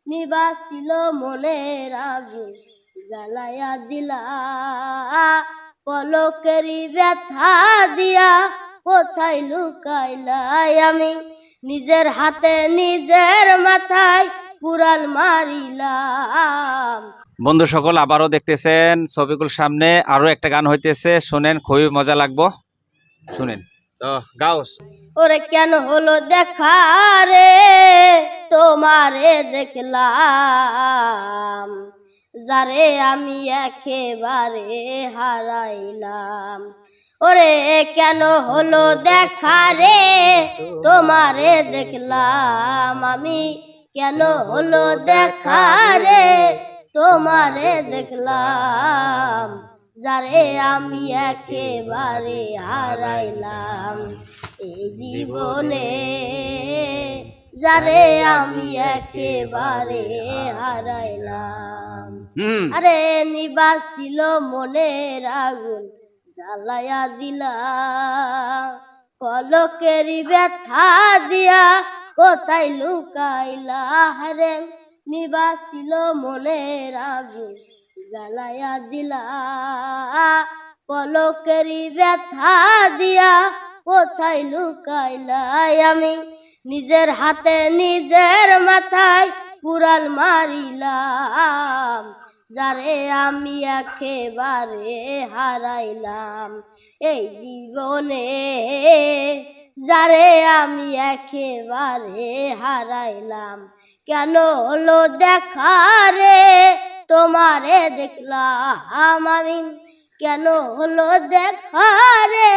নিবাসিল মনের আগুন জ্বালায়া দিলা, পলকেরই ব্যথা দিয়া কোথায় লুকাইলাই আমি, নিজের হাতে নিজের মাথায় কুড়াল মারিলাম। বন্ধু সকল আবারও দেখতেছেন শফিকুল সামনে আরো একটা গান হইতেছে, শুনেন খুবই মজা লাগবো, শুনেন তো গাও। ওরে কেন হলো দেখা রে তোমারে দেখলাম, যারে আমি একেবারে হারাইলাম। ওরে কেন হলো দেখা রে তোমারে দেখলাম, আমি কেন হলো দেখা রে তোমারে দেখলাম, যারে আমি একেবারে হারাইলাম এই জীবনে, যারে আমি একেবারে হারাইলাম। আরে নিবাসিল মনের আগুন জ্বালায়া দিলা, পলকেরই ব্যথা দিয়া কোথায় লুকাইলা। হারে নিবাসিল মনের আগুন জ্বালায়া দিলা, পলকেরই ব্যথা দিয়া কোথায় লুকাইলাই আমি, নিজের হাতে নিজের মাথায় কুড়াল মারিলাম, যারে আমি একেবারে হারাইলাম এই জীবনে, যারে আমি একেবারে হারাইলাম। কেন হলো দেখা রে তোমারে দেখলাম আমি, কেন হলো দেখা রে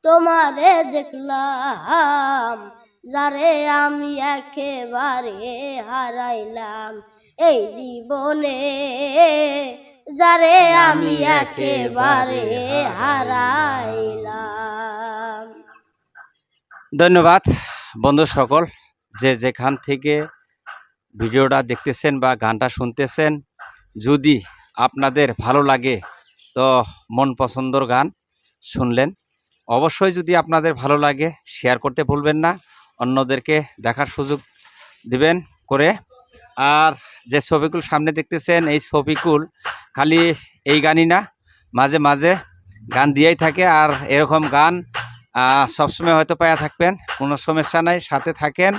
তোমারে দেখলাম, যারে আমি একেবারে হারাইলাম এই জীবনে, যারে আমি একেবারে হারাইলাম। ধন্যবাদ বন্ধু সকল, যে যেখান থেকে ভিডিওটা দেখতেছেন বা গানটা শুনতেছেন, যদি আপনাদের ভালো লাগে তো মন পছন্দর গান শুনলেন, অবশ্যই যদি আপনাদের ভালো লাগে শেয়ার করতে ভুলবেন না, অন্যদেরকে দেখার সুযোগ দিবেন করে। আর যে শফিকুল সামনে দেখতেছেন, এই শফিকুল খালি এই গানই না, মাঝে মাঝে গান দিয়েই থাকে, আর এরকম গান সবসময় হয়তো পাওয়া থাকবেন, কোনো সমস্যা নাই, সাথে থাকেন।